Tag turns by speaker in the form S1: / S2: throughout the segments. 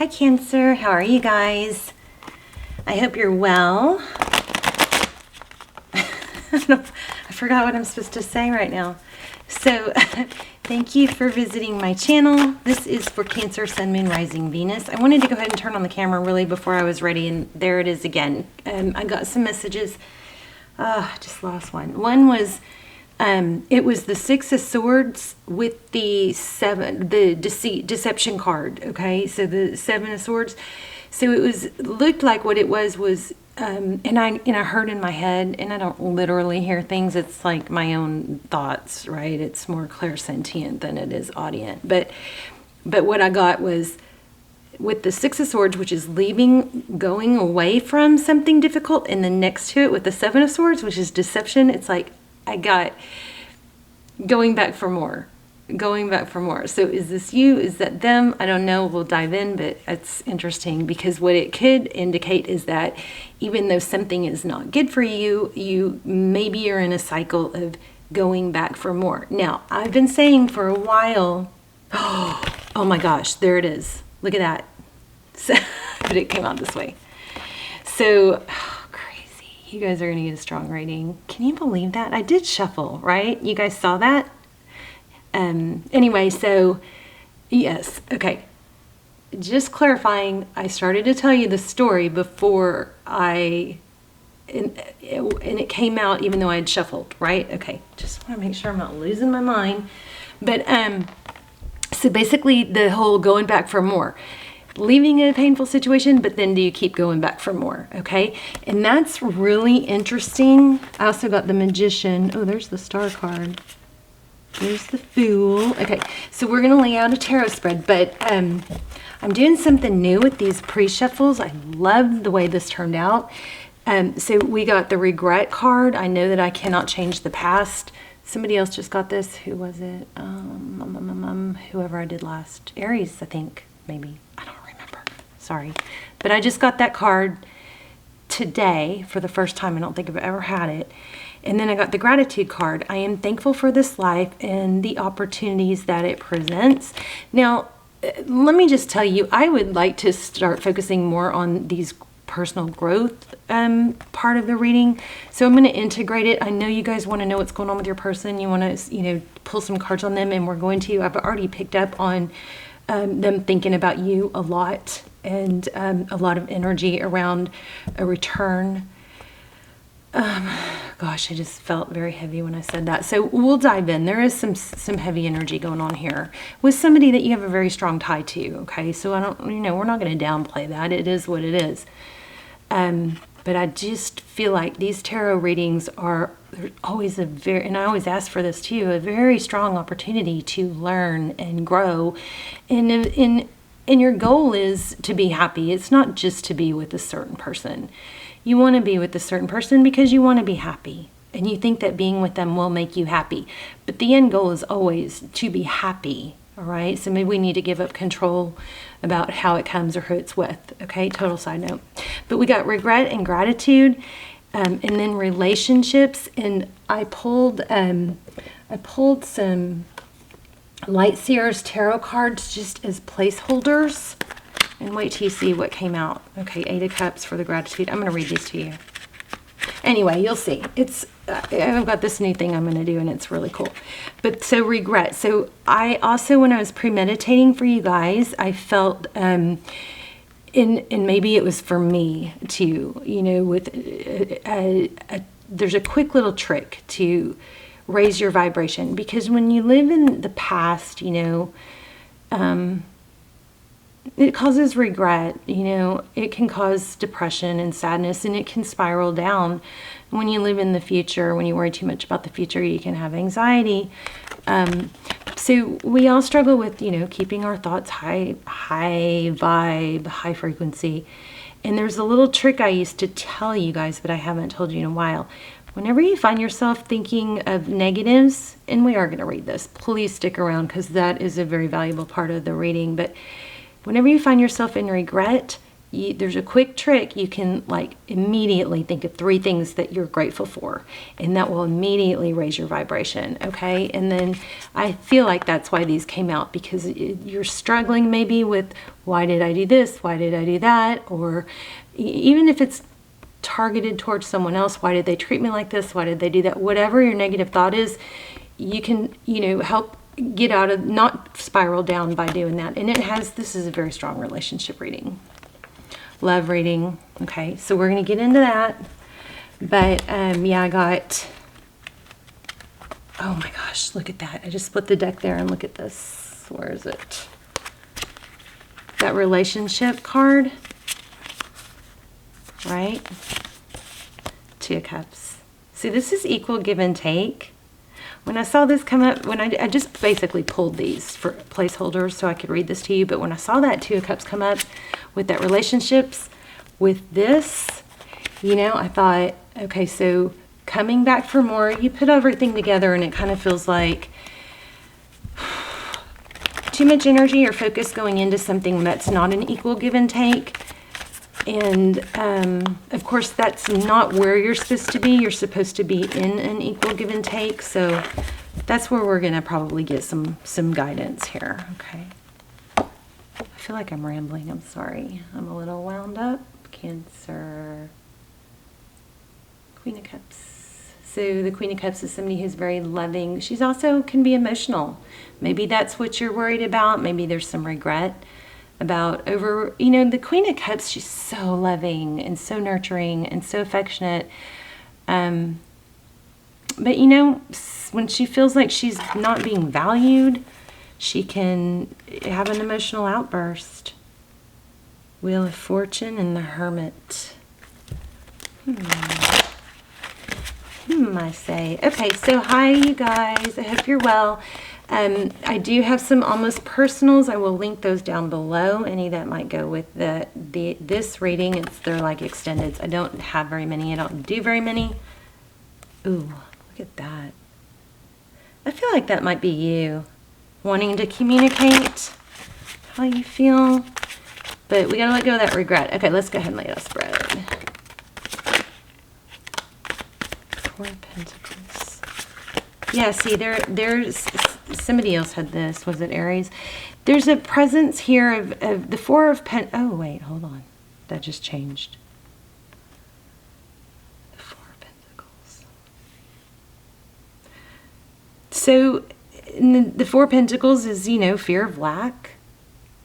S1: Hi Cancer, how are you guys? I hope you're well. I forgot what I'm supposed to say right now. So thank you for visiting my channel. This is for Cancer, Sun, Moon, Rising, Venus. I wanted to go ahead and turn on the camera really before I was ready, and there it is again. I got some messages. I just lost one. One was it was the Six of Swords with the deception card. Okay, so the Seven of Swords. So it looked like what it was and I heard in my head, and I don't literally hear things. It's like my own thoughts, right? It's more clairsentient than it is audient. But what I got was with the Six of Swords, which is leaving, going away from something difficult, and then next to it with the Seven of Swords, which is deception. It's like I got going back for more. Going back for more. So is this you? Is that them? I don't know. We'll dive in, but it's interesting because what it could indicate is that even though something is not good for you, maybe you're in a cycle of going back for more. Now, I've been saying for a while, oh my gosh, there it is. Look at that. So, but it came out this way. So, crazy. You guys are going to get a strong rating. Can you believe that? I did shuffle, right? You guys saw that? Anyway, so yes, okay. Just clarifying, I started to tell you the story before and it came out even though I had shuffled, right? Okay, just want to make sure I'm not losing my mind. But so basically the whole going back for more, leaving a painful situation, but then do you keep going back for more? Okay, and that's really interesting. I also got the Magician. Oh, there's the Star card. There's the Fool. Okay, so we're going to lay out a tarot spread, but I'm doing something new with these pre-shuffles. I love the way this turned out. So we got the Regret card. I know that I cannot change the past. Somebody else just got this. Who was it? Whoever I did last. Aries, I think, maybe. I don't remember. Sorry. But I just got that card today for the first time. I don't think I've ever had it. And then I got the Gratitude card. I am thankful for this life and the opportunities that it presents. Now, let me just tell you, I would like to start focusing more on these personal growth part of the reading. So I'm going to integrate it. I know you guys want to know what's going on with your person. You want to, pull some cards on them, and we're going to. I've already picked up on them thinking about you a lot, and a lot of energy around a return. Gosh, I just felt very heavy when I said that. So we'll dive in. There is some heavy energy going on here with somebody that you have a very strong tie to. Okay, so we're not going to downplay that. It is what it is. But I just feel like these tarot readings are always and I always ask for this too, a very strong opportunity to learn and grow. And your goal is to be happy. It's not just to be with a certain person. You want to be with a certain person because you want to be happy, and you think that being with them will make you happy. But the end goal is always to be happy, all right? So maybe we need to give up control about how it comes or who it's with, okay? Total side note. But we got Regret and Gratitude, and then relationships. And I pulled some Light Seers tarot cards just as placeholders. And wait till you see what came out. Okay, 8 of Cups for the Gratitude. I'm going to read these to you. Anyway, you'll see. I've got this new thing I'm going to do, and it's really cool. But so Regret. So I also, when I was premeditating for you guys, I felt, and maybe it was for me too, with there's a quick little trick to raise your vibration. Because when you live in the past, it causes regret, it can cause depression and sadness, and it can spiral down. When you live in the future, when you worry too much about the future, you can have anxiety. So we all struggle with, keeping our thoughts high vibe, high frequency. And there's a little trick I used to tell you guys, but I haven't told you in a while. Whenever you find yourself thinking of negatives, and we are going to read this, please stick around because that is a very valuable part of the reading. But whenever you find yourself in regret, there's a quick trick. You can like immediately think of 3 things that you're grateful for, and that will immediately raise your vibration. Okay. And then I feel like that's why these came out, because you're struggling maybe with, why did I do this? Why did I do that? Or even if it's targeted towards someone else, why did they treat me like this? Why did they do that? Whatever your negative thought is, you can, help get out of, not spiral down by doing that. And this is a very strong relationship reading. Love reading. Okay, so we're going to get into that. But yeah, I got, oh my gosh, look at that. I just split the deck there, and look at this. Where is it? That relationship card, right? 2 of Cups. See, this is equal give and take. When I saw this come up, when I just basically pulled these for placeholders so I could read this to you, but when I saw that 2 of Cups come up with that relationships with this, I thought, okay, so coming back for more, you put everything together and it kind of feels like too much energy or focus going into something that's not an equal give and take. And of course, that's not where you're supposed to be. You're supposed to be in an equal give and take. So that's where we're going to probably get some guidance here. Okay. I feel like I'm rambling. I'm sorry. I'm a little wound up. Cancer. Queen of Cups. So the Queen of Cups is somebody who's very loving. She's also can be emotional. Maybe that's what you're worried about. Maybe there's some regret about the Queen of Cups. She's so loving and so nurturing and so affectionate. But when she feels like she's not being valued, she can have an emotional outburst. Wheel of Fortune and the Hermit. I say. Okay, so hi you guys. I hope you're well. I do have some almost personals. I will link those down below. Any that might go with this reading. They're like extendeds. I don't have very many. I don't do very many. Ooh, look at that. I feel like that might be you wanting to communicate how you feel, but we gotta let go of that regret. Okay, let's go ahead and lay out a spread. 4 of Pentacles. Yeah, see, there's somebody else had this. Was it Aries? There's a presence here of the 4 of Pentacles. Oh, wait, hold on. That just changed. The 4 of Pentacles. So, the 4 of Pentacles is, fear of lack.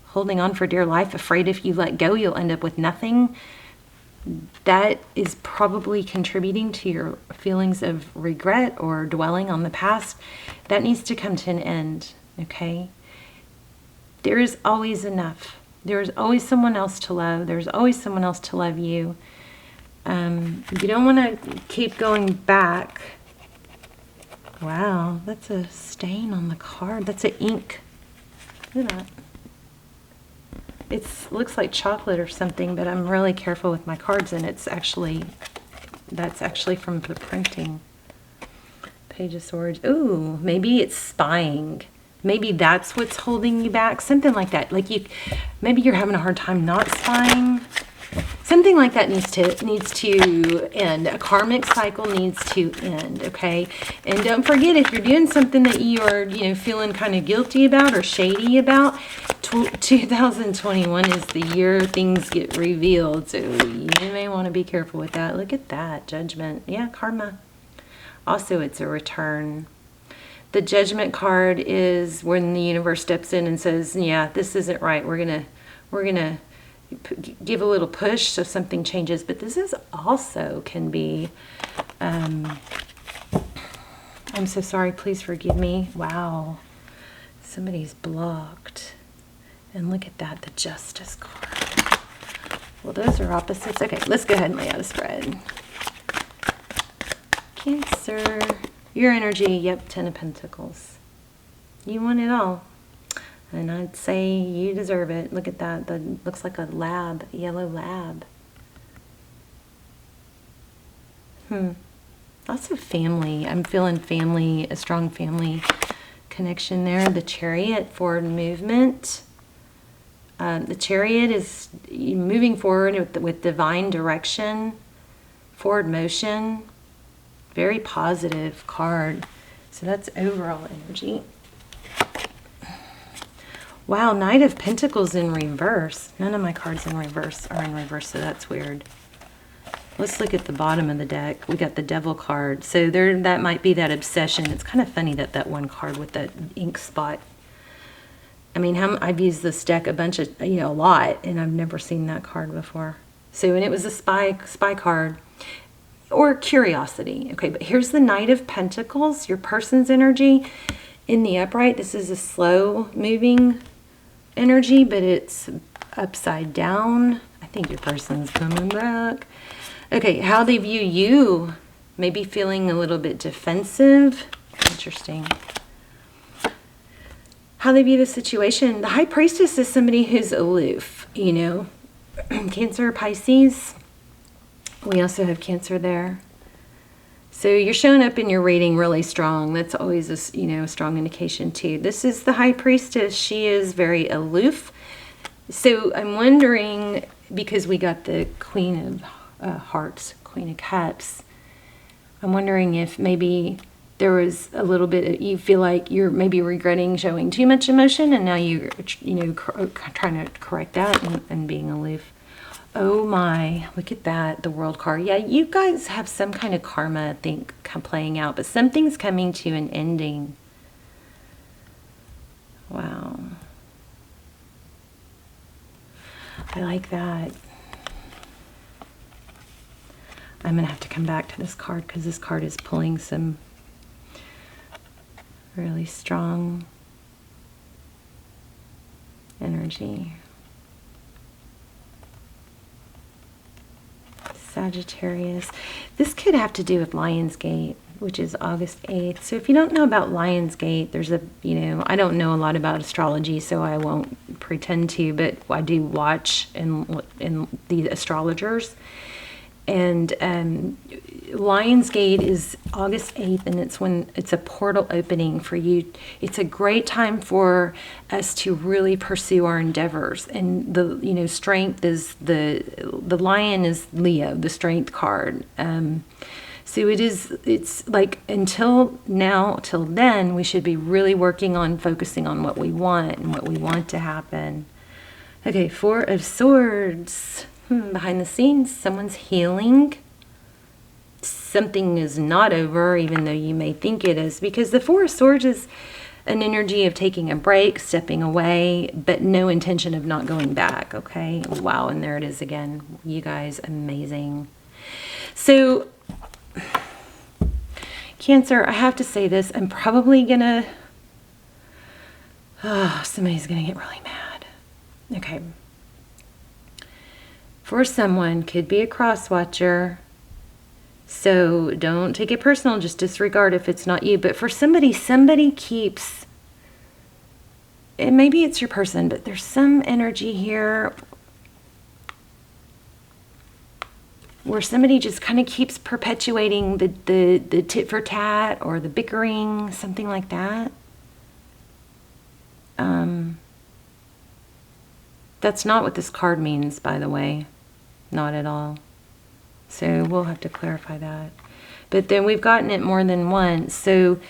S1: Holding on for dear life. Afraid if you let go, you'll end up with nothing. That is probably contributing to your feelings of regret or dwelling on the past. That needs to come to an end, okay? There is always enough. There is always someone else to love. There's always someone else to love you. You don't want to keep going back. Wow, that's a stain on the card. That's an ink. Look at that. It looks like chocolate or something, but I'm really careful with my cards, and that's actually from the printing. Page of Swords. Ooh, maybe it's spying. Maybe that's what's holding you back. Something like that. Like maybe you're having a hard time not spying. Something like that needs to end. A karmic cycle needs to end, okay? And don't forget, if you're doing something that you are, feeling kind of guilty about or shady about, 2021 is the year things get revealed. So you may want to be careful with that. Look at that. Judgment. Yeah, karma. Also, it's a return. The Judgment card is when the universe steps in and says, yeah, this isn't right. We're gonna give a little push so something changes. But this is also can be, I'm so sorry, please forgive me. Wow, somebody's blocked. And look at that, the Justice card. Well, those are opposites. Okay, let's go ahead and lay out a spread. Cancer, your energy, yep, 10 of Pentacles. You want it all. And I'd say you deserve it. Look at that. That looks like a lab, yellow lab. Also family. I'm feeling family, a strong family connection there. The Chariot, forward movement. The Chariot is moving forward with divine direction, forward motion. Very positive card. So that's overall energy. Wow, Knight of Pentacles in reverse. None of my cards in reverse are in reverse, so that's weird. Let's look at the bottom of the deck. We got the Devil card. So there, that might be that obsession. It's kind of funny that that one card with that ink spot. I mean, I've used this deck a lot, and I've never seen that card before. So, and it was a spy card or curiosity. Okay, but here's the Knight of Pentacles, your person's energy in the upright. This is a slow moving energy, but it's upside down. I think your person's coming back. Okay, how they view you, maybe feeling a little bit defensive. Interesting. How they view the situation. The High Priestess is somebody who's aloof, you know. Cancer, Pisces. We also have Cancer there. So you're showing up in your reading really strong. That's always a, a strong indication too. This is the High Priestess. She is very aloof. So I'm wondering, because we got the Queen of Hearts, Queen of Cups, I'm wondering if maybe there was a little bit, you feel like you're maybe regretting showing too much emotion, and now you're, trying to correct that and being aloof. Oh my, look at that, the World card. Yeah, you guys have some kind of karma, I think, playing out, but something's coming to an ending. Wow. I like that. I'm going to have to come back to this card because this card is pulling some really strong energy. Sagittarius. This could have to do with Lionsgate, which is August 8th. So if you don't know about Lionsgate, there's a, I don't know a lot about astrology, so I won't pretend to, but I do watch in the astrologers. And Lionsgate is August 8th, and it's a portal opening for you. It's a great time for us to really pursue our endeavors. And the strength is the lion is Leo, the strength card. So it's like until then, we should be really working on focusing on what we want and what we want to happen. Okay, Four of Swords. Behind the scenes, someone's healing. Something is not over, even though you may think it is, because the Four of Swords is an energy of taking a break, stepping away, but no intention of not going back, okay? Wow, and there it is again. You guys, amazing. So, Cancer, I have to say this. I'm probably gonna... somebody's gonna get really mad. Okay. For someone, could be a cross-watcher, so don't take it personal, just disregard if it's not you. But for somebody keeps, and maybe it's your person, but there's some energy here where somebody just kind of keeps perpetuating the tit for tat or the bickering, something like that. That's not what this card means, by the way. Not at all. So we'll have to clarify that. But then we've gotten it more than once. So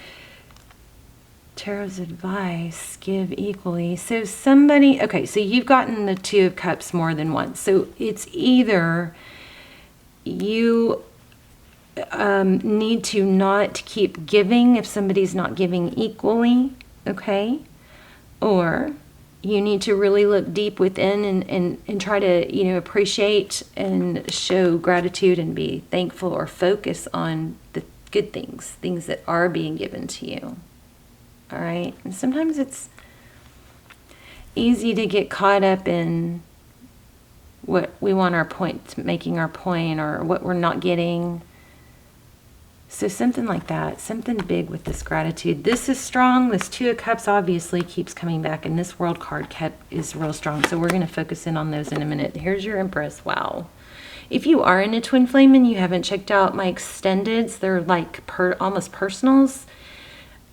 S1: Tarot's advice, give equally. So somebody, okay, so you've gotten the Two of Cups more than once. So it's either you need to not keep giving if somebody's not giving equally, okay? Or you need to really look deep within and try to, appreciate and show gratitude and be thankful or focus on the good things that are being given to you. All right? And sometimes it's easy to get caught up in what we want our point, making our point, or what we're not getting. So something like that, something big with this gratitude. This is strong. This Two of Cups obviously keeps coming back, and this World card is real strong. So we're going to focus in on those in a minute. Here's your Empress. Wow. If you are in a twin flame and you haven't checked out my extendeds, they're like almost personals.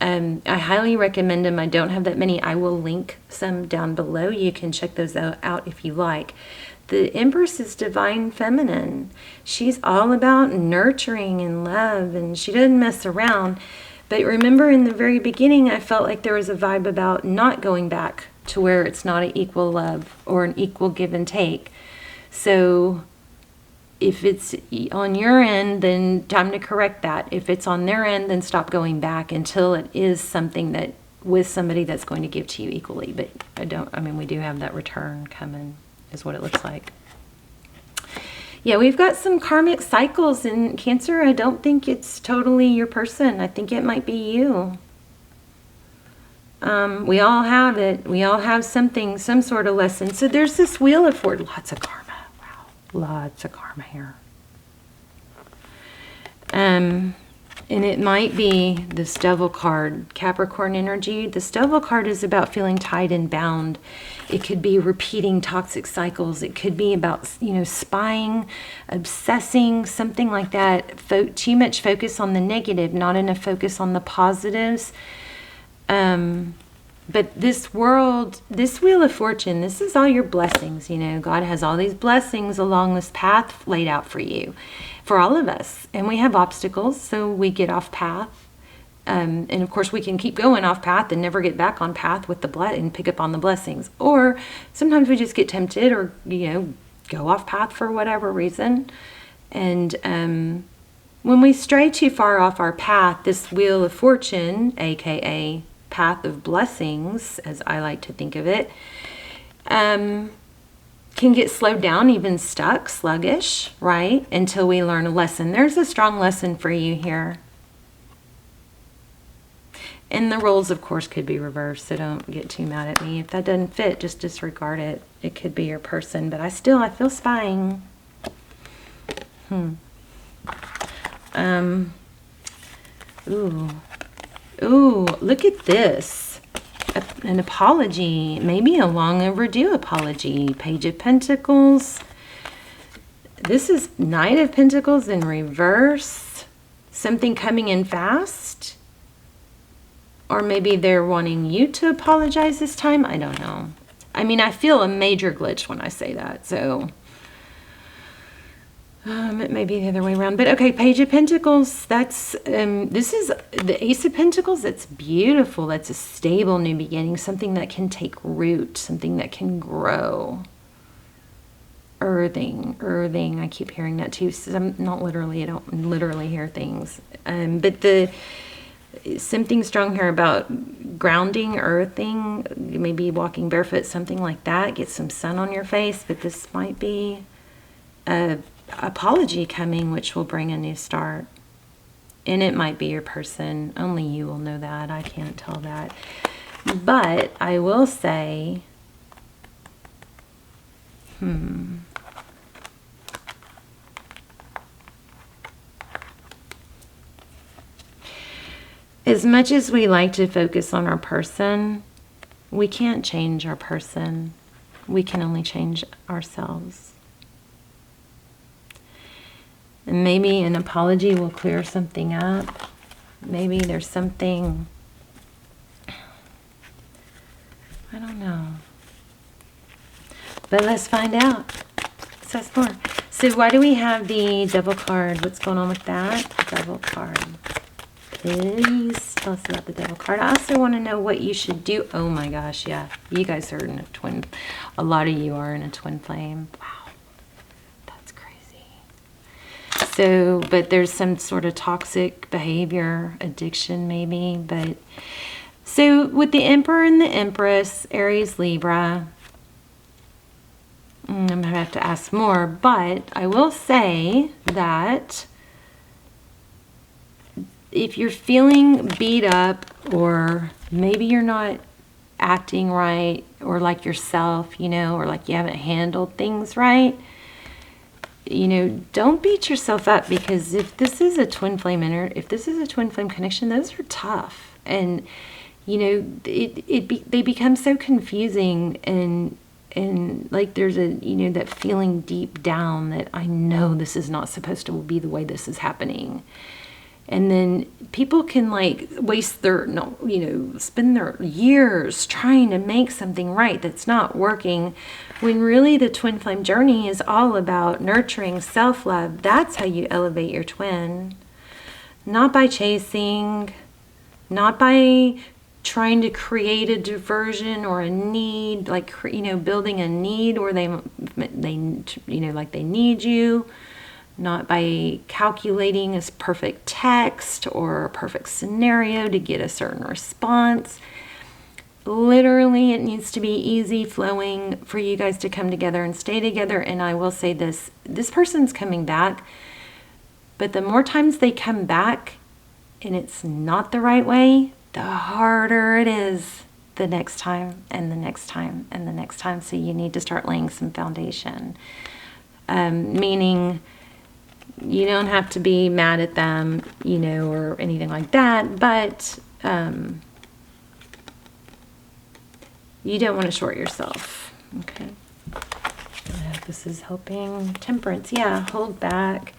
S1: I highly recommend them. I don't have that many. I will link some down below. You can check those out if you like. The Empress is divine feminine. She's all about nurturing and love, and she doesn't mess around. But remember, in the very beginning, I felt like there was a vibe about not going back to where it's not an equal love or an equal give and take. So if it's on your end, then time to correct that. If it's on their end, then stop going back until it is something that with somebody that's going to give to you equally. But we do have that return coming, is what it looks like. Yeah, we've got some karmic cycles in Cancer. I don't think it's totally your person. I think it might be you. We all have it. We all have something, some sort of lesson. So there's this Wheel of Fortune. Lots of karma. Wow. Lots of karma here. And it might be this Devil card, Capricorn energy. This Devil card is about feeling tied and bound. It could be repeating toxic cycles. It could be about, spying, obsessing, something like that. Too much focus on the negative, not enough focus on the positives. But this world, this Wheel of Fortune, this is all your blessings. God has all these blessings along this path laid out for you, for all of us. And we have obstacles, so we get off path. And of course, we can keep going off path and never get back on path with and pick up on the blessings. Or sometimes we just get tempted or, go off path for whatever reason. And when we stray too far off our path, this Wheel of Fortune, aka path of blessings, as I like to think of it, can get slowed down, even stuck, sluggish, right? Until we learn a lesson. There's a strong lesson for you here. And the roles, of course, could be reversed, so don't get too mad at me. If that doesn't fit, just disregard it. It could be your person, but I feel spying. Ooh, look at this. An apology, maybe a long overdue apology. Page of Pentacles. This is Knight of Pentacles in reverse. Something coming in fast. Or maybe they're wanting you to apologize this time. I don't know. I feel a major glitch when I say that, so it may be the other way around. But okay, Page of Pentacles, that's, this is the Ace of Pentacles. That's beautiful. That's a stable new beginning, something that can take root, something that can grow. Earthing, I keep hearing that too. So I'm not literally, I don't literally hear things. But something strong here about grounding, earthing, maybe walking barefoot, something like that. Get some sun on your face, but this might be a apology coming, which will bring a new start. And it might be your person. Only you will know that. I can't tell that. But I will say, as much as we like to focus on our person, we can't change our person. We can only change ourselves. And maybe an apology will clear something up. Maybe there's something, I don't know. But let's find out. Let's ask more. So why do we have the Devil card? What's going on with that? Devil card. Please tell us about the Devil card. I also want to know what you should do. Oh my gosh, yeah. You guys are in a twin. A lot of you are in a twin flame. Wow. That's crazy. So, but there's some sort of toxic behavior, addiction maybe. But so with the Emperor and the Empress, Aries, Libra, I'm going to have to ask more. But I will say that if you're feeling beat up, or maybe you're not acting right, or like yourself, or like you haven't handled things right, don't beat yourself up, because if this is a twin flame if this is a twin flame connection, those are tough. And, they become so confusing, and like there's a, that feeling deep down that I know this is not supposed to be the way this is happening. And then people can like waste their, no, you know, spend their years trying to make something right that's not working, when really the twin flame journey is all about nurturing self-love. That's how you elevate your twin. Not by chasing, not by trying to create a diversion or a need, like, you know, building a need where they, you know, like they need you. Not by calculating a perfect text or a perfect scenario to get a certain response. Literally, it needs to be easy flowing for you guys to come together and stay together. And I will say this person's coming back, but the more times they come back and it's not the right way, the harder it is the next time and the next time and the next time. So you need to start laying some foundation. Meaning, you don't have to be mad at them, you know, or anything like that, but you don't want to short yourself. Okay. I hope this is helping. Temperance. Yeah, hold back.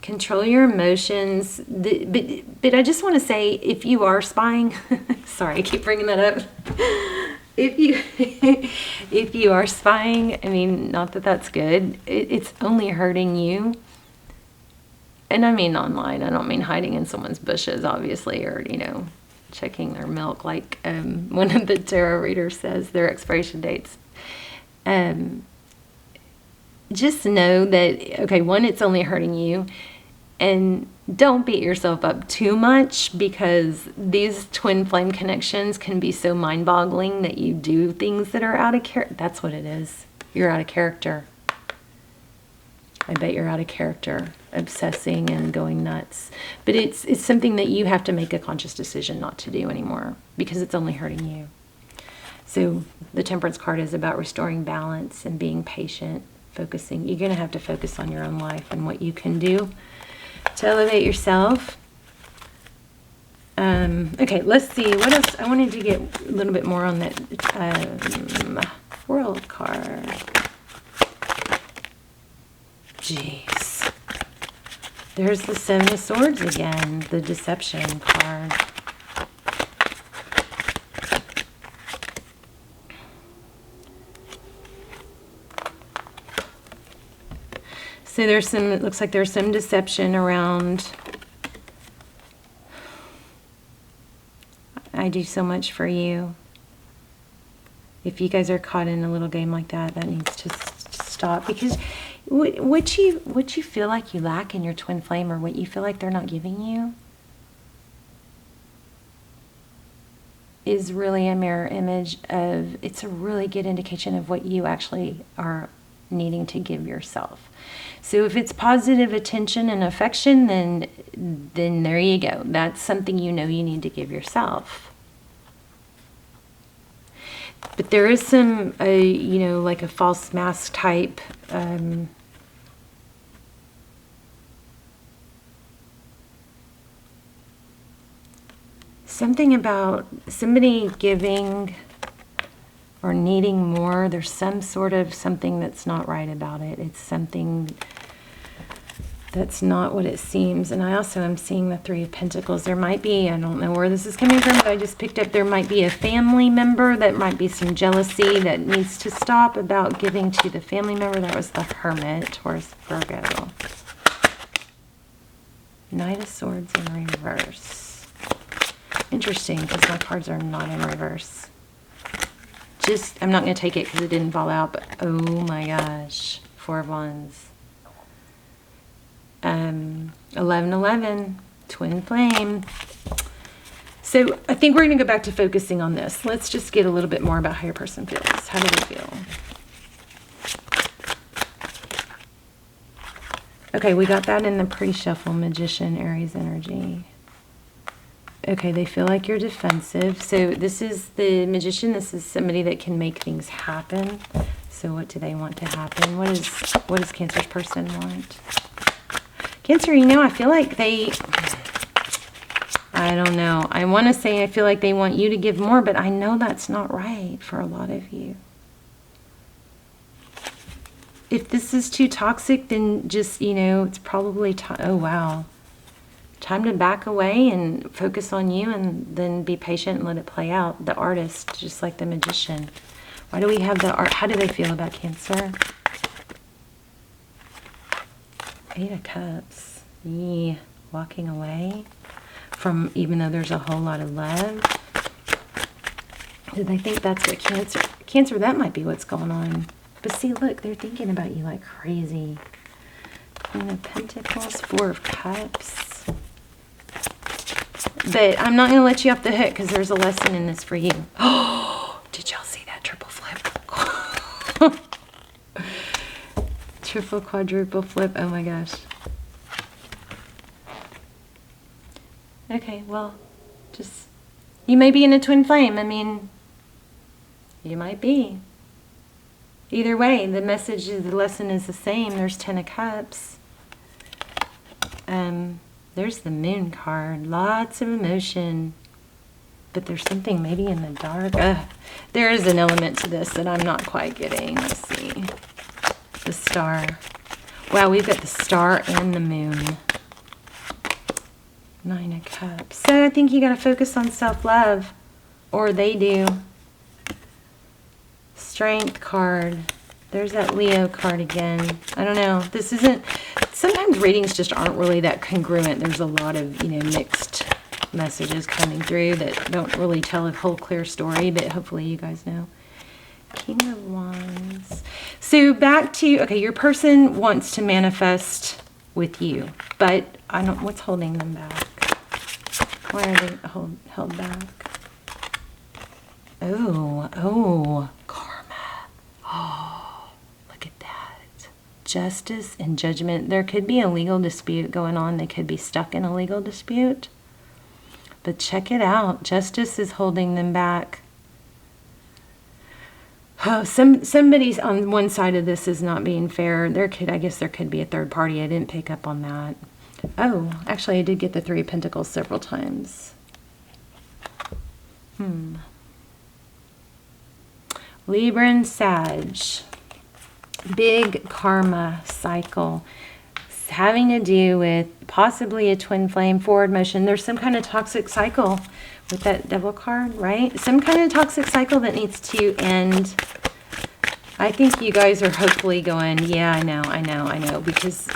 S1: Control your emotions. But I just want to say, if you are spying, sorry, I keep bringing that up. If you are spying, I mean, not that that's good. It's only hurting you. And I mean online. I don't mean hiding in someone's bushes, obviously, or, you know, checking their milk like one of the tarot readers says, their expiration dates. Just know that, okay, one, it's only hurting you. And don't beat yourself up too much, because these twin flame connections can be so mind-boggling that you do things that are out of character. That's what it is. You're out of character. I bet you're out of character, obsessing and going nuts. But it's something that you have to make a conscious decision not to do anymore, because it's only hurting you. So the Temperance card is about restoring balance and being patient, focusing. You're going to have to focus on your own life and what you can do to elevate yourself. Okay, let's see. What else? I wanted to get a little bit more on that World card. Jeez. There's the Seven of Swords again, the Deception card. So there's some, it looks like there's some deception around, I do so much for you. If you guys are caught in a little game like that, that needs to stop, because what you feel like you lack in your twin flame, or what you feel like they're not giving you, is really a mirror image of, it's a really good indication of what you actually are needing to give yourself. So if it's positive attention and affection, then there you go. That's something you know you need to give yourself. But there is some, you know, like a false mask type something about somebody giving or needing more. There's some sort of something that's not right about it. It's something that's not what it seems. And I also am seeing the Three of Pentacles. There might be, I don't know where this is coming from, but I just picked up, there might be a family member that might be some jealousy that needs to stop about giving to the family member. That was the Hermit, Taurus, Virgo. Knight of Swords in reverse. Interesting, because my cards are not in reverse. Just, I'm not going to take it because it didn't fall out, but oh my gosh, Four of Wands. 1111, twin flame. So I think we're going to go back to focusing on this. Let's just get a little bit more about how your person feels. How do they feel? Okay, we got that in the pre-shuffle. Magician, Aries energy. Okay, they feel like you're defensive. So this is the Magician. This is somebody that can make things happen. So what do they want to happen? What does Cancer's person want? Cancer, you know, I feel like they, I don't know. I want to say I feel like they want you to give more, but I know that's not right for a lot of you. If this is too toxic, then just, you know, it's probably, oh wow. Time to back away and focus on you, and then be patient and let it play out. The artist, just like the magician. Why do we have the art? How do they feel about Cancer? 8 of Cups. Yeah. Walking away from, even though there's a whole lot of love. Do they think that's what Cancer, that might be what's going on. But see, look, they're thinking about you like crazy. Queen of Pentacles, 4 of Cups. But I'm not going to let you off the hook because there's a lesson in this for you. Oh, did y'all see that triple flip? Triple, quadruple flip. Oh my gosh. Okay, well, just, you may be in a twin flame. I mean, you might be. Either way, the message, the lesson is the same. There's 10 of Cups. There's the Moon card. Lots of emotion. But there's something maybe in the dark. There is an element to this that I'm not quite getting. Let's see. The Star. Wow, we've got the Star and the Moon. 9 of Cups. So I think you got to focus on self-love. Or they do. Strength card. There's that Leo card again. I don't know. This isn't... Sometimes readings just aren't really that congruent. There's a lot of, you know, mixed messages coming through that don't really tell a whole clear story, but hopefully you guys know. King of Wands. So back to... Okay, your person wants to manifest with you, but I don't... What's holding them back? Why are they held back? Oh, karma. Oh, look at that. Justice and judgment. There could be a legal dispute going on. They could be stuck in a legal dispute. But check it out. Justice is holding them back. Oh, somebody's on one side of this is not being fair. I guess there could be a third party. I didn't pick up on that. Oh, actually I did get the 3 of Pentacles several times. Libra and Sag. Big karma cycle. It's having to do with possibly a twin flame, forward motion. There's some kind of toxic cycle with that Devil card, right? Some kind of toxic cycle that needs to end. I think you guys are hopefully going, yeah, I know, because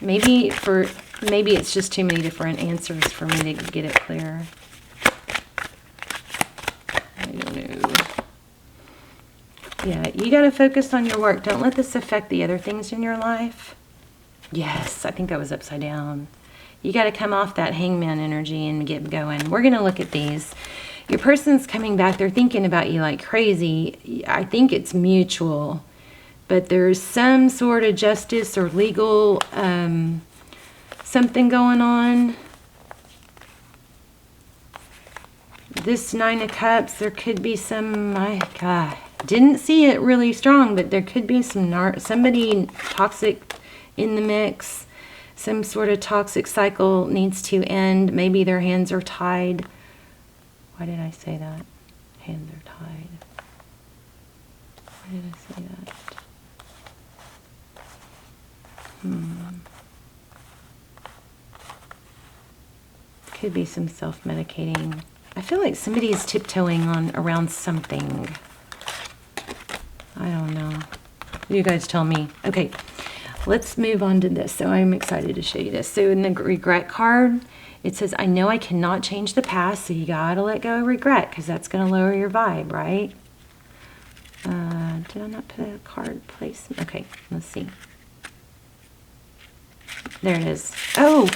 S1: maybe it's just too many different answers for me to get it clear. I don't know. Yeah, you got to focus on your work. Don't let this affect the other things in your life. Yes, I think I was upside down. You got to come off that hangman energy and get going. We're going to look at these. Your person's coming back. They're thinking about you like crazy. I think it's mutual. But there's some sort of justice or legal something going on. This 9 of Cups, there could be some, my God, didn't see it really strong, but there could be somebody toxic in the mix. Some sort of toxic cycle needs to end. Maybe their hands are tied. Why did I say that? Hands are tied. Why did I say that? Could be some self-medicating. I feel like somebody's tiptoeing around something. I don't know. You guys tell me. Okay, let's move on to this. So I'm excited to show you this. So in the regret card, it says, I know I cannot change the past, so you gotta let go of regret, because that's gonna lower your vibe, right? Did I not put a card placement? Okay, let's see. There it is. Oh,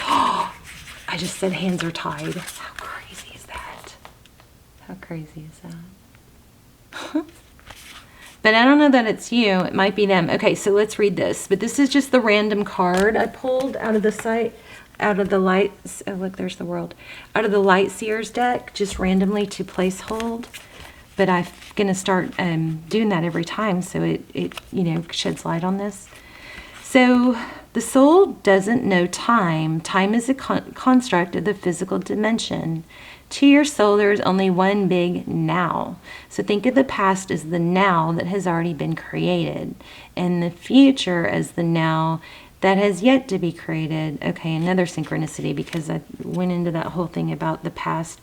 S1: I just said hands are tied. How crazy is that? How crazy is that? But I don't know that it's you. It might be them. Okay, so let's read this. But this is just the random card I pulled out of the site, out of the lights. Oh, look, there's the world. Out of the Light Seers deck, just randomly to place hold. But I'm going to start doing that every time so it you know, sheds light on this. So the soul doesn't know time. Time is a construct of the physical dimension. To your soul, there is only one big now. So think of the past as the now that has already been created, and the future as the now that has yet to be created. Okay, another synchronicity, because I went into that whole thing about the past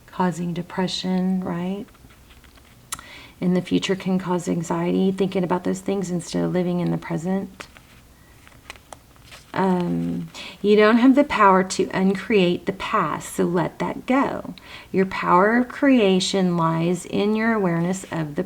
S1: causing depression, right? And the future can cause anxiety, thinking about those things instead of living in the present. You don't have the power to uncreate the past, so let that go. Your power of creation lies in your awareness of the